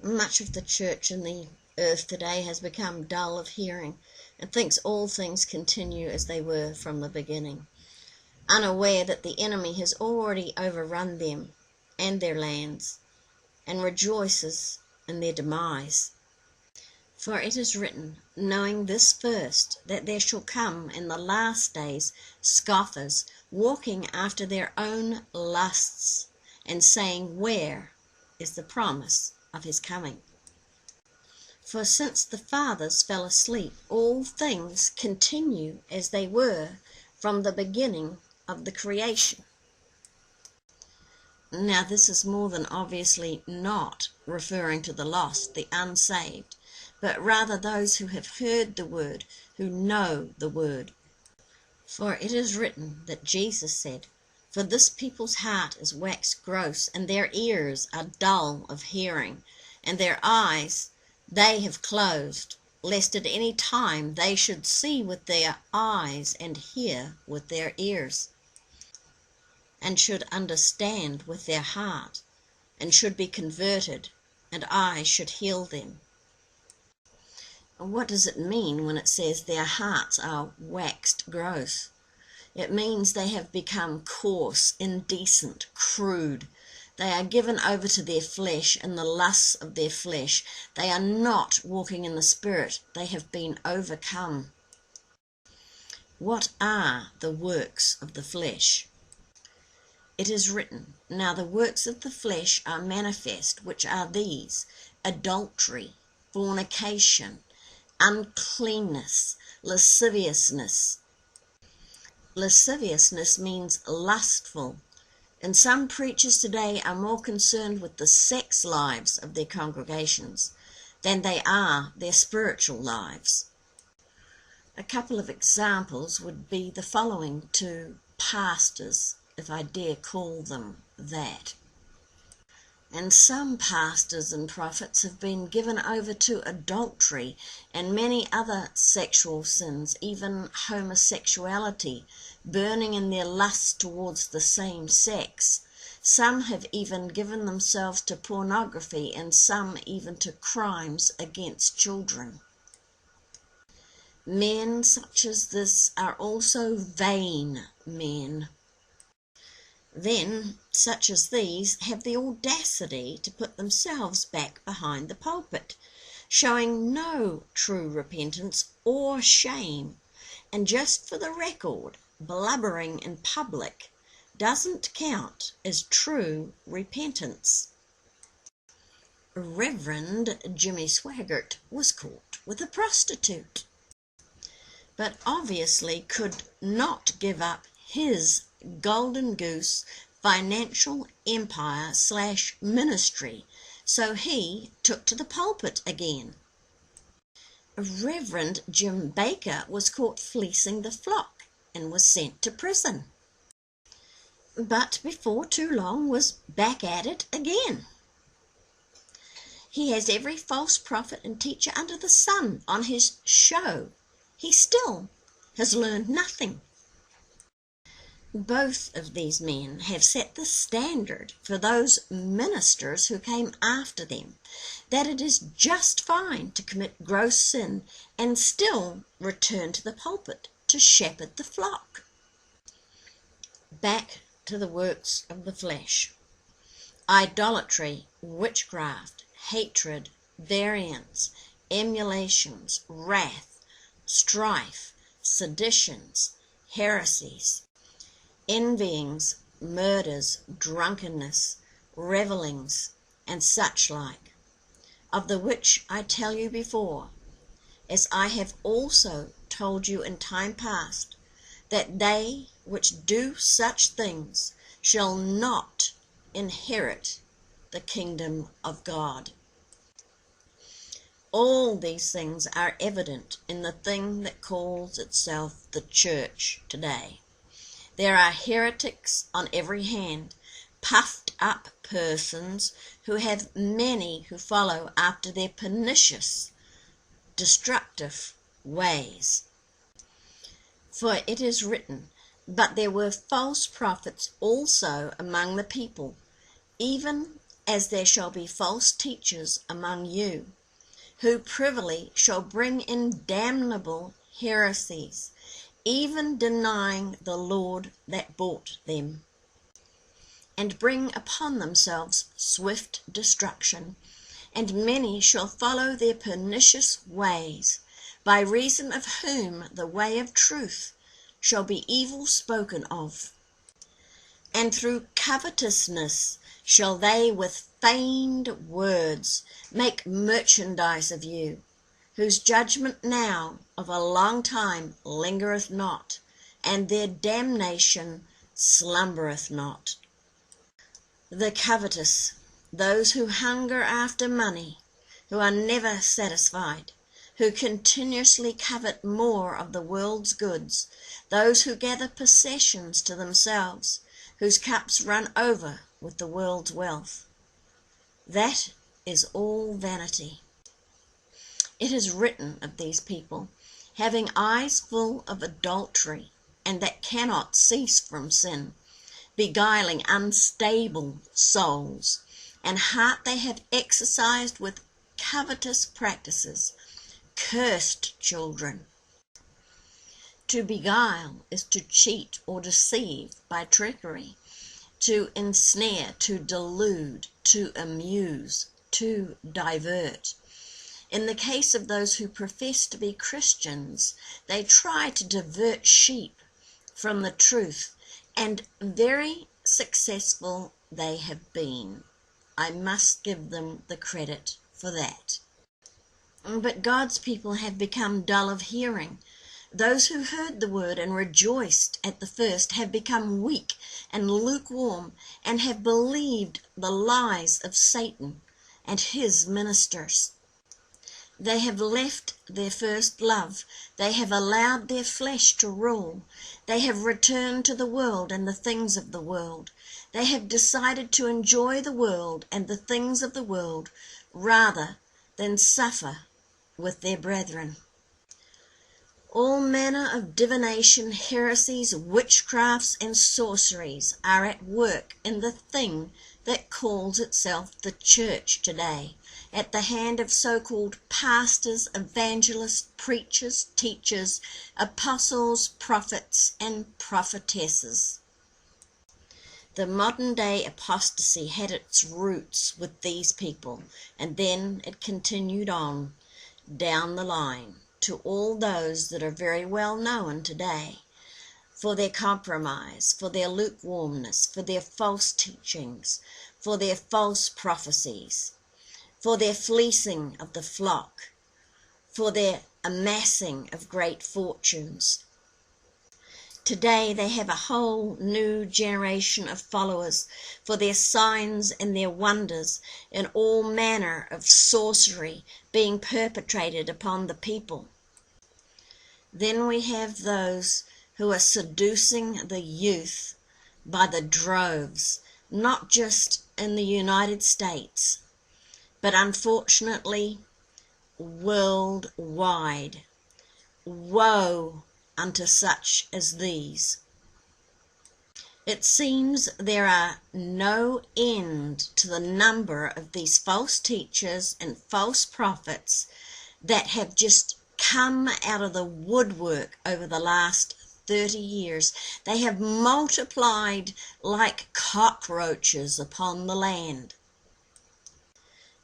Much of the church in the earth today has become dull of hearing and thinks all things continue as they were from the beginning, unaware that the enemy has already overrun them and their lands, and rejoices in their demise. For it is written, knowing this first, that there shall come in the last days scoffers, walking after their own lusts, and saying, where is the promise of his coming? For since the fathers fell asleep, all things continue as they were from the beginning of the creation. Now this is more than obviously not referring to the lost, the unsaved, but rather those who have heard the word, who know the word. For it is written that Jesus said, for this people's heart is waxed gross, and their ears are dull of hearing, and their eyes they have closed, lest at any time they should see with their eyes and hear with their ears, and should understand with their heart, and should be converted, and I should heal them. What does it mean when it says their hearts are waxed gross? It means they have become coarse, indecent, crude. They are given over to their flesh and the lusts of their flesh. They are not walking in the Spirit. They have been overcome. What are the works of the flesh? It is written, now the works of the flesh are manifest, which are these: adultery, fornication, uncleanness, lasciviousness. Lasciviousness means lustful, and some preachers today are more concerned with the sex lives of their congregations than they are their spiritual lives. A couple of examples would be the following to pastors, if I dare call them that. And some pastors and prophets have been given over to adultery and many other sexual sins, even homosexuality, burning in their lust towards the same sex. Some have even given themselves to pornography, and some even to crimes against children. Men such as this are also vain men. Then, such as these have the audacity to put themselves back behind the pulpit, showing no true repentance or shame, and just for the record, blubbering in public doesn't count as true repentance. Reverend Jimmy Swaggart was caught with a prostitute, but obviously could not give up his golden goose financial empire / ministry, so he took to the pulpit again. Reverend Jim Baker was caught fleecing the flock and was sent to prison, but before too long was back at it again. He has every false prophet and teacher under the sun on his show. He still has learned nothing. Both of these men have set the standard for those ministers who came after them, that it is just fine to commit gross sin and still return to the pulpit to shepherd the flock. Back to the works of the flesh. Idolatry, witchcraft, hatred, variance, emulations, wrath, strife, seditions, heresies, envyings, murders, drunkenness, revellings, and such like, of the which I tell you before, as I have also told you in time past, that they which do such things shall not inherit the kingdom of God. All these things are evident in the thing that calls itself the church today. There are heretics on every hand, puffed up persons who have many who follow after their pernicious, destructive ways. For it is written, but there were false prophets also among the people, even as there shall be false teachers among you, who privily shall bring in damnable heresies, even denying the Lord that bought them, and bring upon themselves swift destruction. And many shall follow their pernicious ways, by reason of whom the way of truth shall be evil spoken of. And through covetousness shall they with feigned words make merchandise of you, whose judgment now of a long time lingereth not, and their damnation slumbereth not. The covetous, those who hunger after money, who are never satisfied, who continuously covet more of the world's goods, those who gather possessions to themselves, whose cups run over with the world's wealth. That is all vanity. It is written of these people, having eyes full of adultery, and that cannot cease from sin, beguiling unstable souls, and heart they have exercised with covetous practices, cursed children. To beguile is to cheat or deceive by trickery, to ensnare, to delude, to amuse, to divert. In the case of those who profess to be Christians, they try to divert sheep from the truth, and very successful they have been. I must give them the credit for that. But God's people have become dull of hearing. Those who heard the word and rejoiced at the first have become weak and lukewarm, and have believed the lies of Satan and his ministers. They have left their first love. They have allowed their flesh to rule. They have returned to the world and the things of the world. They have decided to enjoy the world and the things of the world rather than suffer with their brethren. All manner of divination, heresies, witchcrafts, and sorceries are at work in the thing that calls itself the church today, at the hand of so-called pastors, evangelists, preachers, teachers, apostles, prophets, and prophetesses. The modern-day apostasy had its roots with these people, and then it continued on down the line to all those that are very well known today, for their compromise, for their lukewarmness, for their false teachings, for their false prophecies, for their fleecing of the flock, for their amassing of great fortunes. Today they have a whole new generation of followers for their signs and their wonders, and all manner of sorcery being perpetrated upon the people. Then we have those who are seducing the youth by the droves, not just in the United States, but unfortunately worldwide. Woe unto such as these. It seems there are no end to the number of these false teachers and false prophets that have just come out of the woodwork over the last 30 years. They have multiplied like cockroaches upon the land.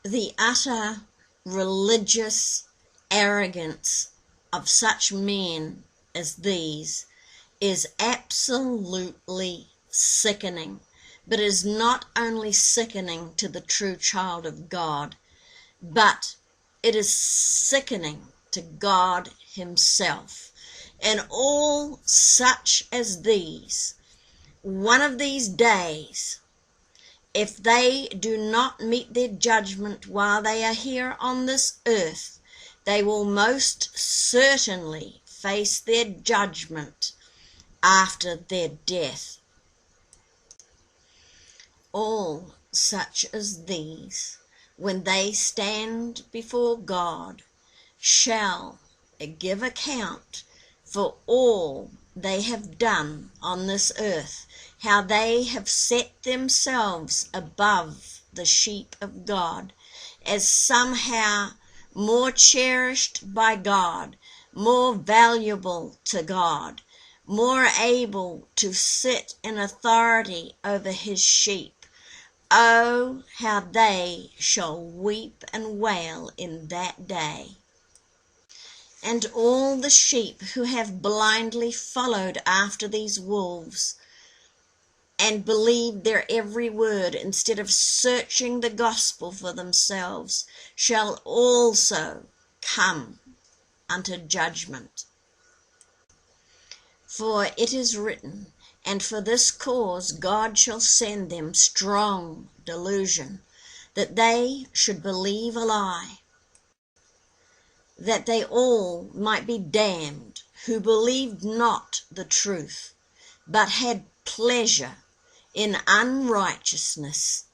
The utter religious arrogance of such men as these is absolutely sickening, but is not only sickening to the true child of God, but it is sickening to God himself. And all such as these, one of these days, if they do not meet their judgment while they are here on this earth, they will most certainly face their judgment after their death. All such as these, when they stand before God, shall give account for all they have done on this earth, how they have set themselves above the sheep of God as somehow more cherished by God, more valuable to God, more able to sit in authority over his sheep. Oh, how they shall weep and wail in that day. And all the sheep who have blindly followed after these wolves and believed their every word instead of searching the gospel for themselves shall also come unto judgment. For it is written, and for this cause God shall send them strong delusion, that they should believe a lie, that they all might be damned who believed not the truth, but had pleasure in unrighteousness,